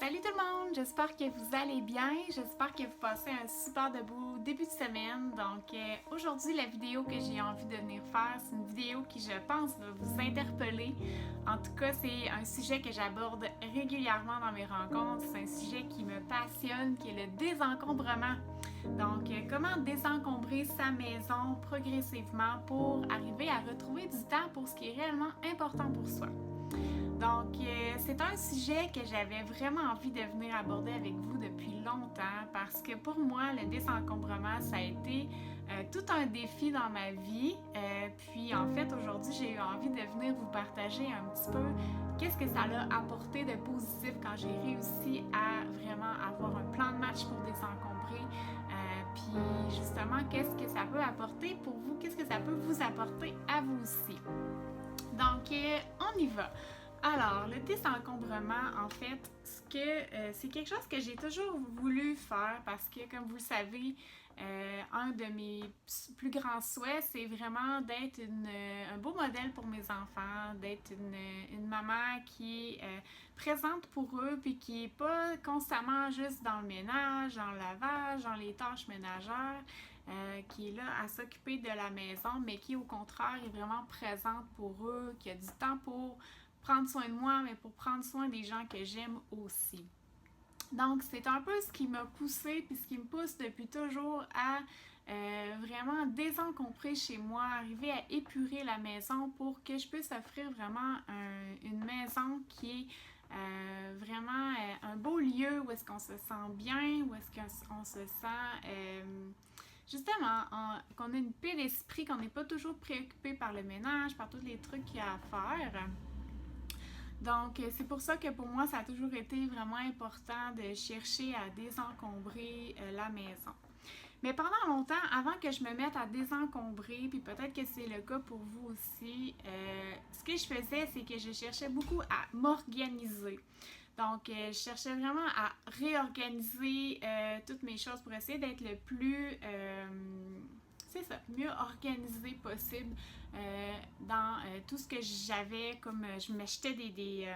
Salut tout le monde, j'espère que vous allez bien, j'espère que vous passez un super de beau début de semaine. Donc aujourd'hui la vidéo que j'ai envie de venir faire, c'est une vidéo qui je pense va vous interpeller. En tout cas c'est un sujet que j'aborde régulièrement dans mes rencontres, c'est un sujet qui me passionne, qui est le désencombrement. Donc comment désencombrer sa maison progressivement pour arriver à retrouver du temps pour ce qui est réellement important pour soi. Donc, c'est un sujet que j'avais vraiment envie de venir aborder avec vous depuis longtemps parce que pour moi, le désencombrement, ça a été tout un défi dans ma vie. Puis en fait, aujourd'hui, j'ai eu envie de venir vous partager un petit peu qu'est-ce que ça l'a apporté de positif quand j'ai réussi à vraiment avoir un plan de match pour désencombrer. Puis justement, qu'est-ce que ça peut apporter pour vous, qu'est-ce que ça peut vous apporter à vous aussi. Donc, on y va. Alors, le désencombrement, en fait, c'est quelque chose que j'ai toujours voulu faire parce que, comme vous le savez, un de mes plus grands souhaits, c'est vraiment d'être un beau modèle pour mes enfants, d'être une maman qui est présente pour eux, puis qui n'est pas constamment juste dans le ménage, dans le lavage, dans les tâches ménagères, qui est là à s'occuper de la maison, mais qui, au contraire, est vraiment présente pour eux, qui a du temps pour prendre soin de moi, mais pour prendre soin des gens que j'aime aussi. Donc, c'est un peu ce qui m'a poussée, puis ce qui me pousse depuis toujours à vraiment désencombrer chez moi, arriver à épurer la maison pour que je puisse offrir vraiment une maison qui est vraiment un beau lieu où est-ce qu'on se sent bien, où est-ce qu'on se sent justement qu'on a une paix d'esprit, qu'on n'est pas toujours préoccupé par le ménage, par tous les trucs qu'il y a à faire. Donc, c'est pour ça que pour moi, ça a toujours été vraiment important de chercher à désencombrer la maison. Mais pendant longtemps, avant que je me mette à désencombrer, puis peut-être que c'est le cas pour vous aussi, ce que je faisais, c'est que je cherchais beaucoup à m'organiser. Donc, je cherchais vraiment à réorganiser toutes mes choses pour essayer d'être le plus mieux organisé possible dans tout ce que j'avais, comme je m'achetais des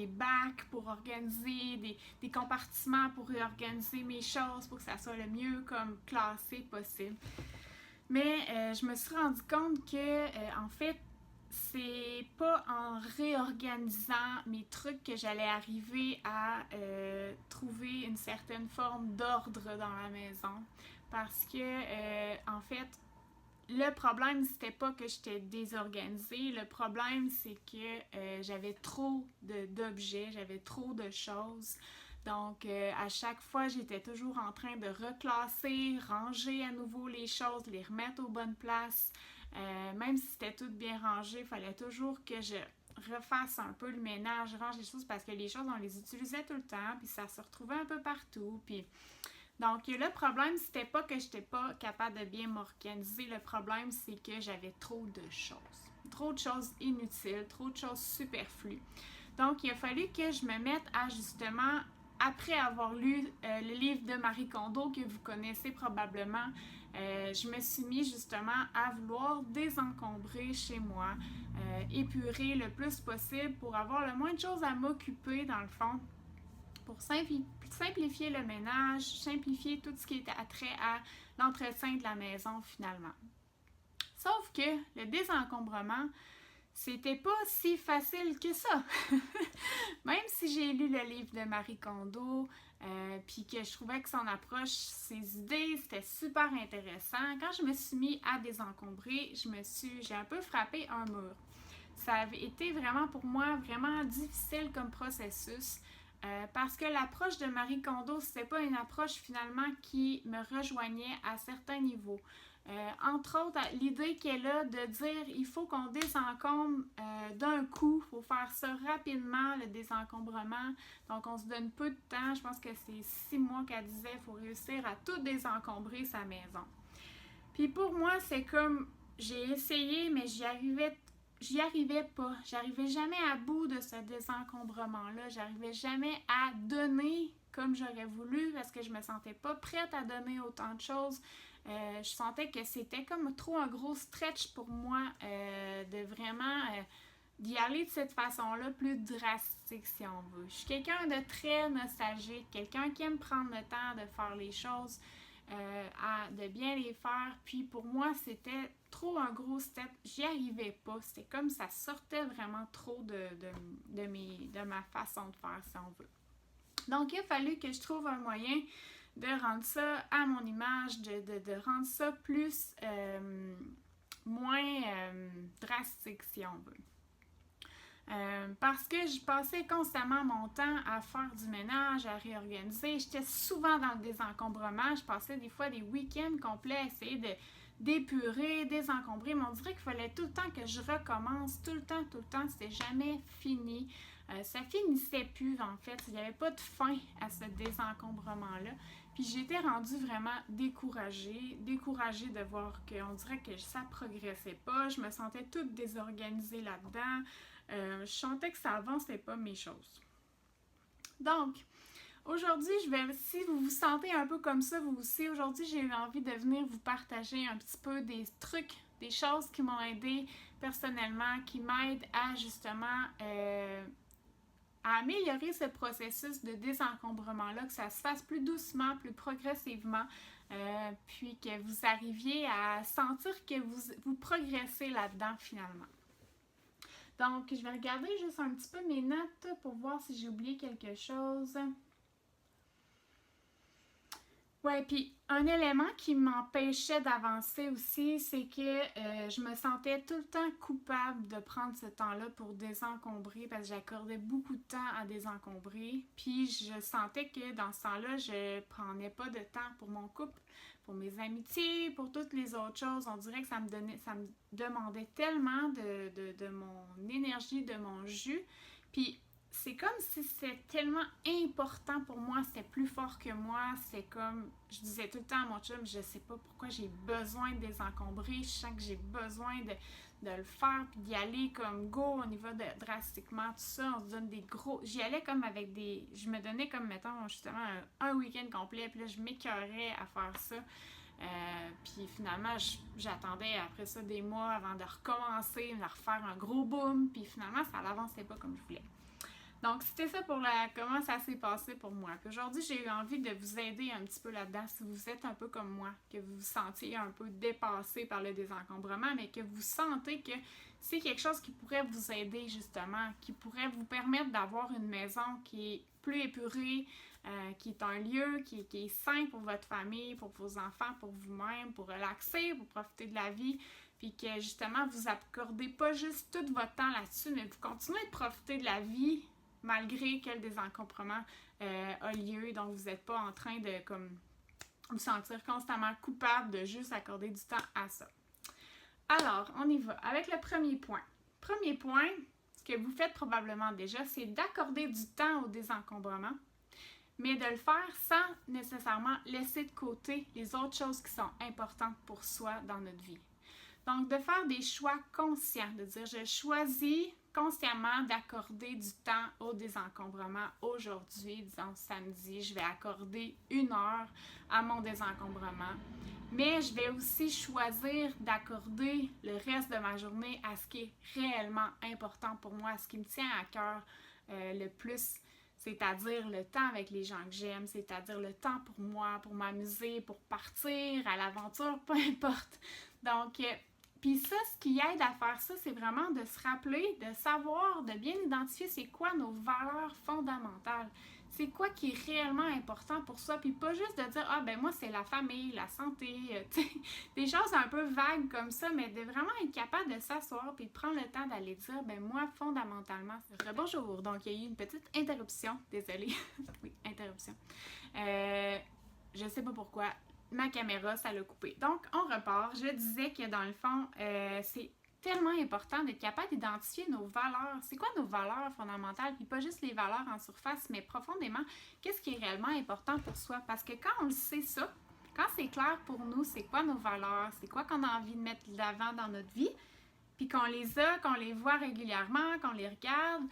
bacs pour organiser, des compartiments pour réorganiser mes choses pour que ça soit le mieux comme classé possible. Mais je me suis rendu compte que en fait, c'est pas en réorganisant mes trucs que j'allais arriver à trouver une certaine forme d'ordre dans la maison. Parce que, en fait, le problème, c'était pas que j'étais désorganisée. Le problème, c'est que j'avais trop d'objets, j'avais trop de choses. Donc, à chaque fois, j'étais toujours en train de reclasser, ranger à nouveau les choses, les remettre aux bonnes places. Même si c'était tout bien rangé, il fallait toujours que je refasse un peu le ménage, range les choses parce que les choses, on les utilisait tout le temps, puis ça se retrouvait un peu partout. Puis donc, le problème, c'était pas que j'étais pas capable de bien m'organiser. Le problème, c'est que j'avais trop de choses. Trop de choses inutiles, trop de choses superflues. Donc, il a fallu que je me mette à justement, après avoir lu le livre de Marie Kondo que vous connaissez probablement, je me suis mis justement à vouloir désencombrer chez moi, épurer le plus possible pour avoir le moins de choses à m'occuper dans le fond, pour simplifier le ménage, simplifier tout ce qui est attrait à l'entretien de la maison finalement. Sauf que le désencombrement, c'était pas si facile que ça. Même si j'ai lu le livre de Marie Kondo, puis que je trouvais que son approche, ses idées, c'était super intéressant, quand je me suis mis à désencombrer, j'ai un peu frappé un mur. Ça avait été vraiment pour moi vraiment difficile comme processus. Parce que l'approche de Marie Kondo, c'était pas une approche finalement qui me rejoignait à certains niveaux. Entre autres, l'idée qu'elle a de dire il faut qu'on désencombre d'un coup, il faut faire ça rapidement, le désencombrement. Donc, on se donne peu de temps. Je pense que c'est 6 mois qu'elle disait il faut réussir à tout désencombrer sa maison. Puis pour moi, c'est comme j'ai essayé, mais j'y arrivais pas. J'arrivais jamais à bout de ce désencombrement-là. J'arrivais jamais à donner comme j'aurais voulu parce que je me sentais pas prête à donner autant de choses. Je sentais que c'était comme trop un gros stretch pour moi de vraiment d'y aller de cette façon-là, plus drastique si on veut. Je suis quelqu'un de très nostalgique, quelqu'un qui aime prendre le temps de faire les choses, de bien les faire. Puis pour moi, c'était trop un gros step. J'y arrivais pas. C'était comme ça sortait vraiment trop de ma façon de faire, si on veut. Donc, il a fallu que je trouve un moyen de rendre ça à mon image, de rendre ça plus, moins drastique, si on veut. Parce que je passais constamment mon temps à faire du ménage, à réorganiser. J'étais souvent dans le désencombrement. Je passais des fois des week-ends complets à essayer d'épurer, désencombrer. Mais on dirait qu'il fallait tout le temps que je recommence, tout le temps. C'était jamais fini. Ça finissait plus, en fait. Il n'y avait pas de fin à ce désencombrement-là. Puis j'étais rendue vraiment découragée de voir qu'on dirait que ça progressait pas. Je me sentais toute désorganisée là-dedans. Je sentais que ça avançait pas mes choses. Donc, aujourd'hui, si vous vous sentez un peu comme ça, vous aussi, aujourd'hui, j'ai eu envie de venir vous partager un petit peu des trucs, des choses qui m'ont aidé personnellement, qui m'aident à justement à améliorer ce processus de désencombrement-là, que ça se fasse plus doucement, plus progressivement, puis que vous arriviez à sentir que vous progressez là-dedans finalement. Donc, je vais regarder juste un petit peu mes notes pour voir si j'ai oublié quelque chose. Ouais, puis un élément qui m'empêchait d'avancer aussi, c'est que je me sentais tout le temps coupable de prendre ce temps-là pour désencombrer parce que j'accordais beaucoup de temps à désencombrer. Puis je sentais que dans ce temps-là, je prenais pas de temps pour mon couple, pour mes amitiés, pour toutes les autres choses. On dirait que ça me demandait tellement de mon énergie, de mon jus. Puis c'est comme si c'était tellement important pour moi, c'était plus fort que moi. C'est comme, je disais tout le temps à mon chum, je sais pas pourquoi j'ai besoin de désencombrer. Je sens que j'ai besoin de le faire, puis d'y aller comme go, on y va drastiquement, tout ça. On se donne des gros. J'y allais comme avec des. Je me donnais comme, mettons, justement, un week-end complet, puis là, je m'écœurais à faire ça. Puis finalement, j'attendais après ça des mois avant de recommencer, de refaire un gros boom, puis finalement, ça n'avançait pas comme je voulais. Donc, c'était ça pour comment ça s'est passé pour moi. Puis aujourd'hui, j'ai eu envie de vous aider un petit peu là-dedans si vous êtes un peu comme moi, que vous vous sentiez un peu dépassé par le désencombrement, mais que vous sentez que c'est quelque chose qui pourrait vous aider justement, qui pourrait vous permettre d'avoir une maison qui est plus épurée, qui est un lieu qui est sain pour votre famille, pour vos enfants, pour vous-même, pour relaxer, pour profiter de la vie. Puis que justement, vous accordez pas juste tout votre temps là-dessus, mais vous continuez de profiter de la vie malgré que le désencombrement a lieu. Donc, vous n'êtes pas en train de vous sentir constamment coupable de juste accorder du temps à ça. Alors, on y va avec le premier point. Premier point, ce que vous faites probablement déjà, c'est d'accorder du temps au désencombrement, mais de le faire sans nécessairement laisser de côté les autres choses qui sont importantes pour soi dans notre vie. Donc, de faire des choix conscients, de dire je choisis consciemment d'accorder du temps au désencombrement aujourd'hui, disons samedi, je vais accorder 1 heure à mon désencombrement. Mais je vais aussi choisir d'accorder le reste de ma journée à ce qui est réellement important pour moi, à ce qui me tient à cœur le plus, c'est-à-dire le temps avec les gens que j'aime, c'est-à-dire le temps pour moi, pour m'amuser, pour partir à l'aventure, peu importe. Donc, puis ça, ce qui aide à faire ça, c'est vraiment de se rappeler, de savoir, de bien identifier c'est quoi nos valeurs fondamentales. C'est quoi qui est réellement important pour soi, puis pas juste de dire « Ah, ben moi, c'est la famille, la santé, des choses un peu vagues comme ça, mais de vraiment être capable de s'asseoir puis de prendre le temps d'aller dire « Ben moi, fondamentalement, c'est... » Bonjour, donc il y a eu une petite interruption, désolée. Oui, interruption. Je sais pas pourquoi. Ma caméra, ça l'a coupé. Donc, on repart. Je disais que dans le fond, c'est tellement important d'être capable d'identifier nos valeurs. C'est quoi nos valeurs fondamentales? Puis pas juste les valeurs en surface, mais profondément, qu'est-ce qui est réellement important pour soi? Parce que quand on le sait ça, quand c'est clair pour nous, c'est quoi nos valeurs, c'est quoi qu'on a envie de mettre de l'avant dans notre vie, puis qu'on les voit régulièrement, qu'on les regarde,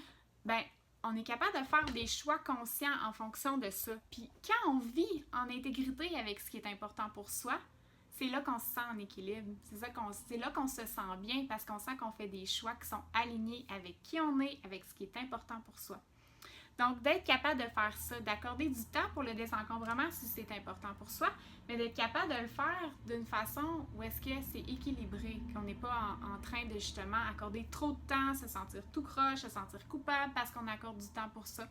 ben on est capable de faire des choix conscients en fonction de ça. Puis quand on vit en intégrité avec ce qui est important pour soi, c'est là qu'on se sent en équilibre. C'est là qu'on se sent bien parce qu'on sent qu'on fait des choix qui sont alignés avec qui on est, avec ce qui est important pour soi. Donc, d'être capable de faire ça, d'accorder du temps pour le désencombrement si c'est important pour soi, mais d'être capable de le faire d'une façon où est-ce que c'est équilibré, qu'on n'est pas en train de justement accorder trop de temps, se sentir tout croche, se sentir coupable parce qu'on accorde du temps pour ça.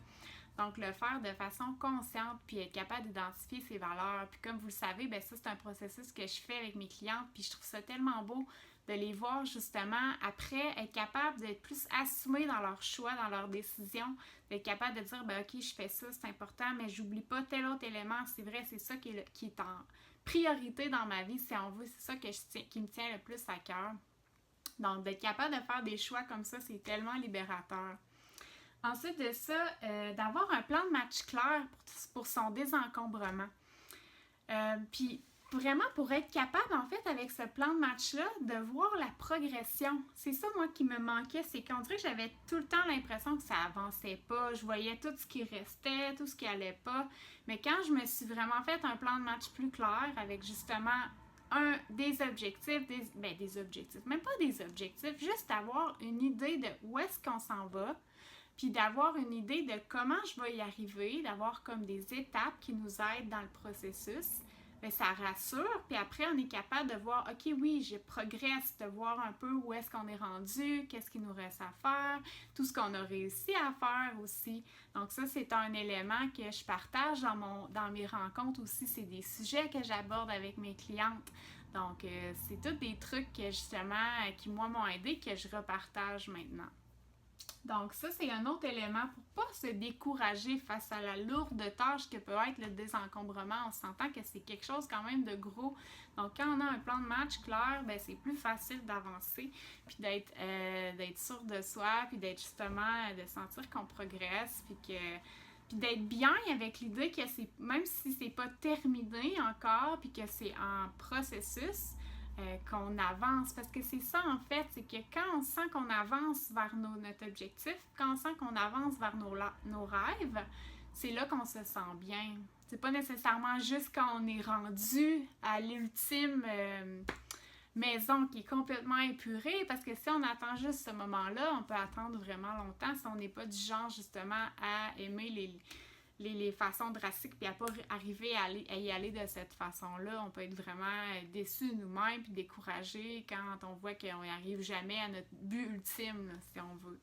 Donc, le faire de façon consciente, puis être capable d'identifier ses valeurs. Puis comme vous le savez, bien ça, c'est un processus que je fais avec mes clientes, puis je trouve ça tellement beau de les voir justement après être capable d'être plus assumés dans leurs choix, dans leurs décisions, d'être capable de dire, ben ok, je fais ça, c'est important, mais j'oublie pas tel autre élément, c'est vrai, c'est ça qui est en priorité dans ma vie, si on veut, c'est ça qui me tient le plus à cœur. Donc, d'être capable de faire des choix comme ça, c'est tellement libérateur. Ensuite de ça, d'avoir un plan de match clair pour son désencombrement. Puis, vraiment pour être capable, en fait, avec ce plan de match-là, de voir la progression. C'est ça, moi, qui me manquait, c'est qu'on dirait que j'avais tout le temps l'impression que ça avançait pas. Je voyais tout ce qui restait, tout ce qui allait pas. Mais quand je me suis vraiment fait un plan de match plus clair, avec justement des objectifs, des objectifs, même pas des objectifs, juste avoir une idée de où est-ce qu'on s'en va, puis d'avoir une idée de comment je vais y arriver, d'avoir comme des étapes qui nous aident dans le processus. Bien, ça rassure, puis après, on est capable de voir, OK, oui, je progresse, de voir un peu où est-ce qu'on est rendu, qu'est-ce qu'il nous reste à faire, tout ce qu'on a réussi à faire aussi. Donc ça, c'est un élément que je partage dans mes rencontres aussi. C'est des sujets que j'aborde avec mes clientes. Donc, c'est tous des trucs que, justement, qui, moi, m'ont aidé, que je repartage maintenant. Donc ça, c'est un autre élément pour pas se décourager face à la lourde tâche que peut être le désencombrement. On s'entend que c'est quelque chose quand même de gros. Donc quand on a un plan de match clair, ben c'est plus facile d'avancer, puis d'être sûr de soi, puis d'être justement, de sentir qu'on progresse, puis d'être bien avec l'idée que c'est, même si c'est pas terminé encore, puis que c'est en processus, qu'on avance, parce que c'est ça en fait, c'est que quand on sent qu'on avance vers notre objectif, quand on sent qu'on avance vers nos rêves, c'est là qu'on se sent bien. C'est pas nécessairement juste quand on est rendu à l'ultime maison qui est complètement épurée, parce que si on attend juste ce moment-là, on peut attendre vraiment longtemps si on n'est pas du genre justement à aimer les façons drastiques, puis à pas arriver à y aller de cette façon-là. On peut être vraiment déçu nous-mêmes, puis découragé quand on voit qu'on n'y arrive jamais à notre but ultime, là, si on veut.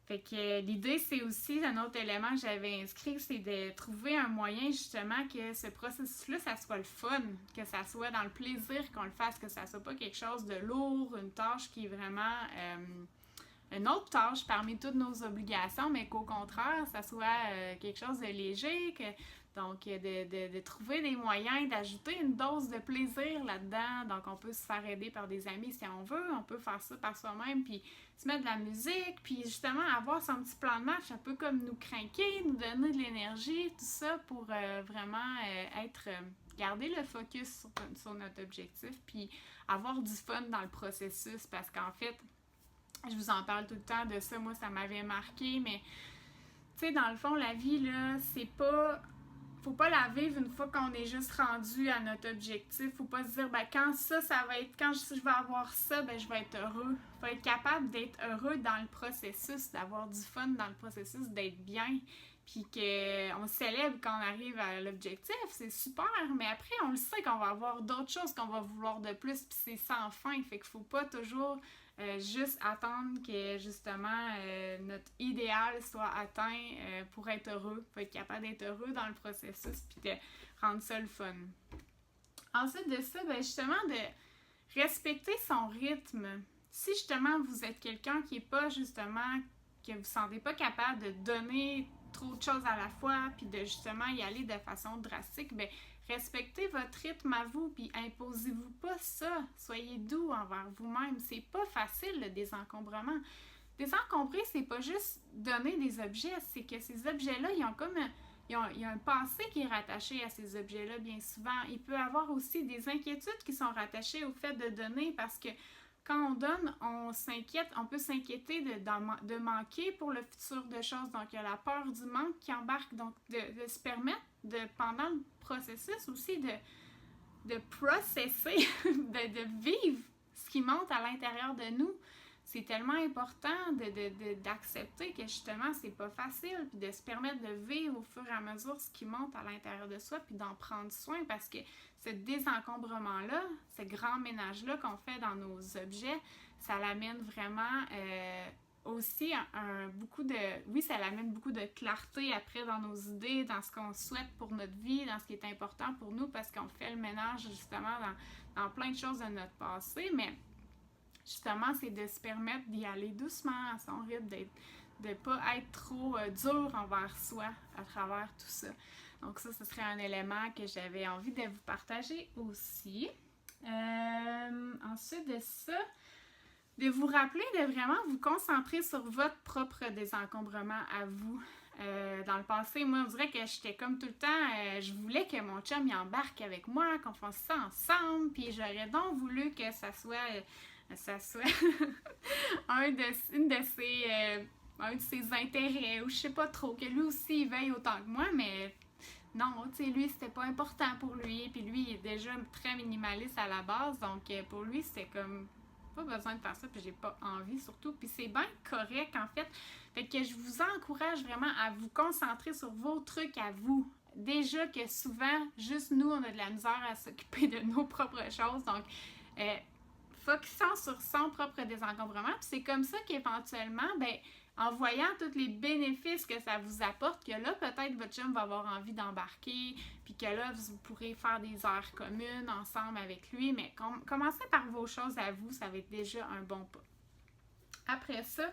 Fait que l'idée, c'est aussi un autre élément que j'avais inscrit, c'est de trouver un moyen justement que ce processus-là, ça soit le fun, que ça soit dans le plaisir qu'on le fasse, que ça soit pas quelque chose de lourd, une tâche qui est vraiment une autre tâche parmi toutes nos obligations, mais qu'au contraire, ça soit quelque chose de léger, donc de trouver des moyens d'ajouter une dose de plaisir là-dedans. Donc on peut se faire aider par des amis si on veut, on peut faire ça par soi-même, puis se mettre de la musique, puis justement avoir son petit plan de match, un peu comme nous craquer, nous donner de l'énergie, tout ça pour vraiment garder le focus sur notre objectif, puis avoir du fun dans le processus, parce qu'en fait, je vous en parle tout le temps de ça, moi ça m'avait marqué, mais tu sais, dans le fond, la vie, là, c'est pas... Faut pas la vivre une fois qu'on est juste rendu à notre objectif. Faut pas se dire, ben quand ça va être... Quand je vais avoir ça, ben je vais être heureux. Faut être capable d'être heureux dans le processus, d'avoir du fun dans le processus, d'être bien. Puis qu'on célèbre quand on arrive à l'objectif, c'est super, mais après, on le sait qu'on va avoir d'autres choses qu'on va vouloir de plus, puis c'est sans fin. Fait qu'il faut pas toujours juste attendre que, justement, notre idéal soit atteint pour être heureux. Faut être capable d'être heureux dans le processus, puis de rendre ça le fun. Ensuite de ça, ben justement, de respecter son rythme. Si, justement, vous êtes quelqu'un qui est pas, justement, que vous ne sentez pas capable de donner trop de choses à la fois, puis de justement y aller de façon drastique, bien, respectez votre rythme à vous, puis imposez-vous pas ça. Soyez doux envers vous-même. C'est pas facile, le désencombrement. Désencombrer, c'est pas juste donner des objets, c'est que ces objets-là, ils ont comme... Il y a un passé qui est rattaché à ces objets-là, bien souvent. Il peut y avoir aussi des inquiétudes qui sont rattachées au fait de donner, parce que quand on donne, on peut s'inquiéter de manquer pour le futur de choses. Donc, il y a la peur du manque qui embarque. Donc, de se permettre, pendant le processus aussi, de processer, de vivre ce qui monte à l'intérieur de nous. C'est tellement important d'accepter que justement, c'est pas facile, puis de se permettre de vivre au fur et à mesure ce qui monte à l'intérieur de soi, puis d'en prendre soin, parce que ce désencombrement-là, ce grand ménage-là qu'on fait dans nos objets, ça l'amène vraiment aussi beaucoup de... Oui, ça l'amène beaucoup de clarté après dans nos idées, dans ce qu'on souhaite pour notre vie, dans ce qui est important pour nous, parce qu'on fait le ménage justement dans plein de choses de notre passé, mais justement, c'est de se permettre d'y aller doucement à son rythme, de ne pas être trop dur envers soi à travers tout ça. Donc ça, ce serait un élément que j'avais envie de vous partager aussi. Ensuite de ça, de vous rappeler de vraiment vous concentrer sur votre propre désencombrement à vous. Dans le passé, moi, on dirait que j'étais comme tout le temps, je voulais que mon chum y embarque avec moi, qu'on fasse ça ensemble, puis j'aurais donc voulu que ça soit un de ses intérêts, ou je sais pas trop, que lui aussi il veille autant que moi, mais non, tu sais, lui, c'était pas important pour lui, puis lui, il est déjà très minimaliste à la base, donc pour lui, c'était comme pas besoin de faire ça, puis j'ai pas envie surtout, puis c'est bien correct en fait. Fait que je vous encourage vraiment à vous concentrer sur vos trucs à vous. Déjà que souvent, juste nous, on a de la misère à s'occuper de nos propres choses, donc focusant sur son propre désencombrement, puis c'est comme ça qu'éventuellement, en voyant tous les bénéfices que ça vous apporte, que là, peut-être votre chum va avoir envie d'embarquer, puis que là, vous pourrez faire des heures communes ensemble avec lui, mais commencez par vos choses à vous, ça va être déjà un bon pas. Après ça,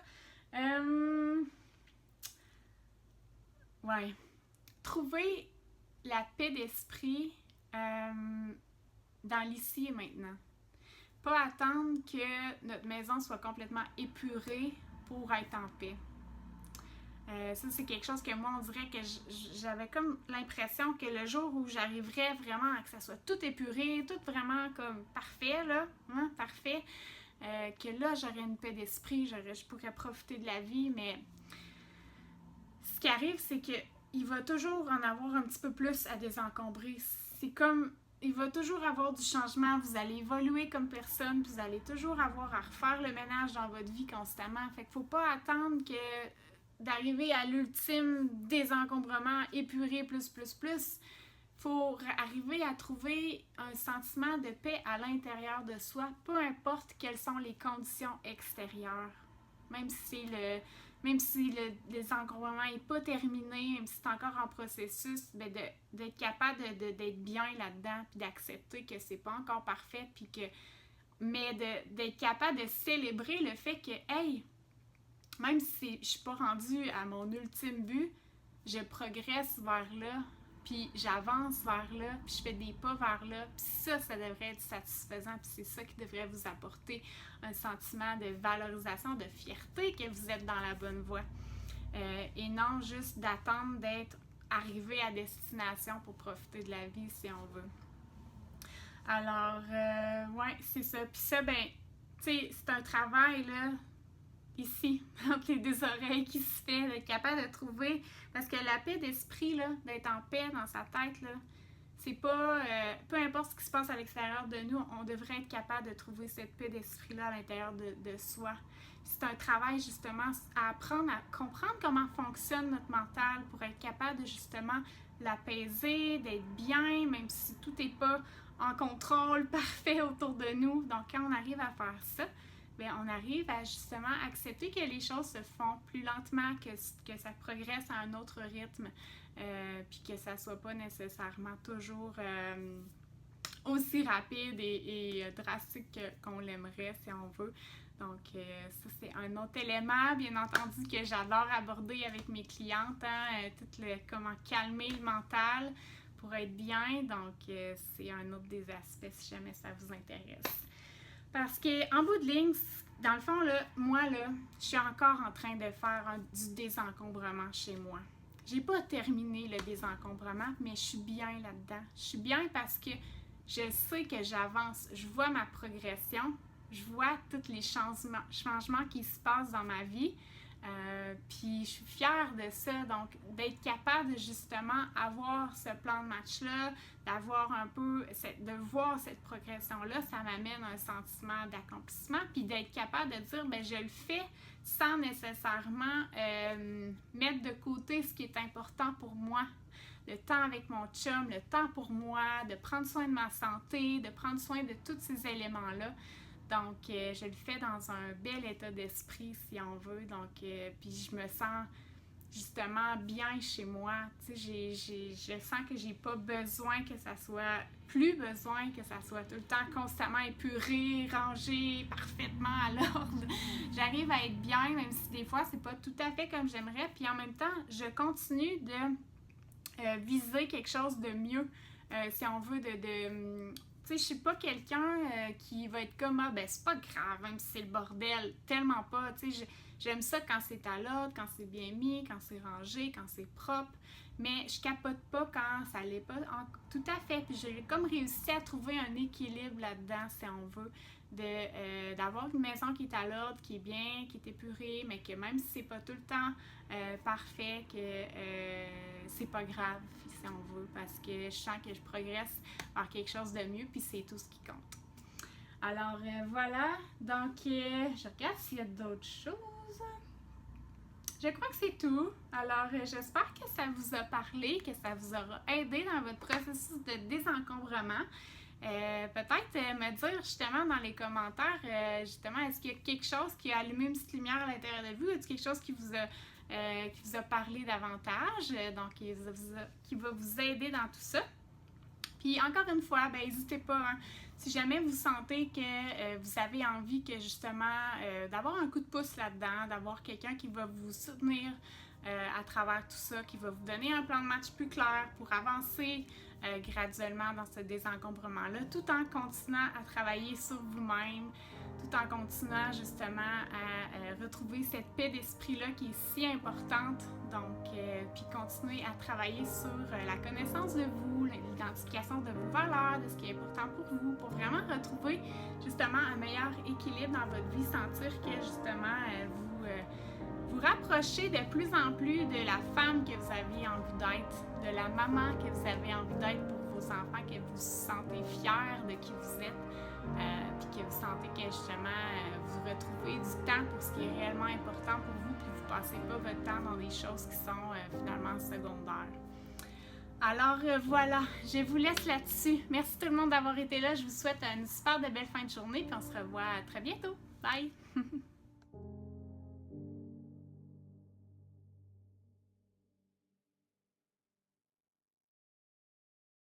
trouver la paix d'esprit dans l'ici et maintenant. Pas attendre que notre maison soit complètement épurée pour être en paix. Ça, c'est quelque chose que moi, on dirait que j'avais comme l'impression que le jour où j'arriverais vraiment à que ça soit tout épuré, tout vraiment comme parfait, là, parfait, que là, j'aurais une paix d'esprit, je pourrais profiter de la vie, mais ce qui arrive, c'est qu'il va toujours en avoir un petit peu plus à désencombrer. C'est comme... Il va toujours avoir du changement, vous allez évoluer comme personne, vous allez toujours avoir à refaire le ménage dans votre vie constamment. Fait qu'il ne faut pas attendre d'arriver à l'ultime désencombrement épuré plus. Il faut arriver à trouver un sentiment de paix à l'intérieur de soi, peu importe quelles sont les conditions extérieures. Même si le désencombrement n'est pas terminé, même si c'est encore en processus, d'être capable d'être bien là-dedans, puis d'accepter que c'est pas encore parfait, mais d'être capable de célébrer le fait que, hey, même si je suis pas rendue à mon ultime but, je progresse vers là, puis j'avance vers là, puis je fais des pas vers là, puis ça devrait être satisfaisant, puis c'est ça qui devrait vous apporter un sentiment de valorisation, de fierté que vous êtes dans la bonne voie. Et non juste d'attendre d'être arrivé à destination pour profiter de la vie si on veut. Alors, c'est ça. Puis ça, tu sais, c'est un travail, là, ici, entre les deux oreilles qui se fait, d'être capable de trouver, parce que la paix d'esprit, là, d'être en paix dans sa tête, là, c'est pas, peu importe ce qui se passe à l'extérieur de nous, on devrait être capable de trouver cette paix d'esprit-là à l'intérieur de soi. C'est un travail, justement, à apprendre à comprendre comment fonctionne notre mental pour être capable de, justement, l'apaiser, d'être bien, même si tout n'est pas en contrôle parfait autour de nous. Donc, quand on arrive à faire ça, on arrive à justement accepter que les choses se font plus lentement, que ça progresse à un autre rythme, puis que ça soit pas nécessairement toujours aussi rapide et drastique qu'on l'aimerait, si on veut. Donc, ça, c'est un autre élément, bien entendu, que j'adore aborder avec mes clientes, comment calmer le mental pour être bien. Donc, c'est un autre des aspects, si jamais ça vous intéresse. Parce qu'en bout de ligne, dans le fond, là, moi, là, je suis encore en train de faire du désencombrement chez moi. J'ai pas terminé le désencombrement, mais je suis bien là-dedans. Je suis bien parce que je sais que j'avance. Je vois ma progression. Je vois tous les changements qui se passent dans ma vie. Puis je suis fière de ça, donc d'être capable de justement avoir ce plan de match-là, d'avoir un peu, de voir cette progression-là, ça m'amène un sentiment d'accomplissement, puis d'être capable de dire, ben je le fais sans nécessairement mettre de côté ce qui est important pour moi. Le temps avec mon chum, le temps pour moi, de prendre soin de ma santé, de prendre soin de tous ces éléments-là. Donc, je le fais dans un bel état d'esprit, si on veut. Donc, puis je me sens justement bien chez moi. Tu sais, je sens que j'ai pas besoin que ça soit, plus besoin que ça soit tout le temps constamment épuré, rangé, parfaitement à l'ordre. J'arrive à être bien, même si des fois, c'est pas tout à fait comme j'aimerais. Puis en même temps, je continue de viser quelque chose de mieux, si on veut, tu sais, je suis pas quelqu'un qui va être comme, ah, ben c'est pas grave, même si c'est le bordel, tellement pas, tu sais, j'aime ça quand c'est à l'ordre, quand c'est bien mis, quand c'est rangé, quand c'est propre, mais je capote pas quand ça l'est pas, tout à fait, puis j'ai comme réussi à trouver un équilibre là-dedans, si on veut, d'avoir une maison qui est à l'ordre, qui est bien, qui est épurée, mais que même si c'est pas tout le temps parfait, que c'est pas grave, si on veut, parce que je sens que je progresse vers quelque chose de mieux, puis c'est tout ce qui compte. Alors voilà, donc je regarde s'il y a d'autres choses. Je crois que c'est tout. Alors j'espère que ça vous a parlé, que ça vous aura aidé dans votre processus de désencombrement. Peut-être me dire justement dans les commentaires, justement, est-ce qu'il y a quelque chose qui a allumé une petite lumière à l'intérieur de vous? Est-ce quelque chose qui vous a parlé davantage, donc qui va vous aider dans tout ça? Puis encore une fois, ben n'hésitez pas, hein, si jamais vous sentez que vous avez envie que justement d'avoir un coup de pouce là-dedans, d'avoir quelqu'un qui va vous soutenir à travers tout ça, qui va vous donner un plan de match plus clair pour avancer graduellement dans ce désencombrement-là, tout en continuant à travailler sur vous-même, tout en continuant justement à retrouver cette paix d'esprit-là qui est si importante. Donc, puis continuer à travailler sur la connaissance de vous, l'identification de vos valeurs, de ce qui est important pour vous, pour vraiment retrouver justement un meilleur équilibre dans votre vie, sentir que justement vous rapprochez de plus en plus de la femme que vous avez envie d'être, de la maman que vous avez envie d'être pour vos enfants, que vous vous sentez fiers de qui vous êtes, puis que vous sentez que justement vous retrouvez du temps pour ce qui est réellement important pour vous, puis vous ne passez pas votre temps dans des choses qui sont finalement secondaires. Alors voilà, je vous laisse là-dessus. Merci tout le monde d'avoir été là. Je vous souhaite une super de belle fin de journée, puis on se revoit très bientôt. Bye!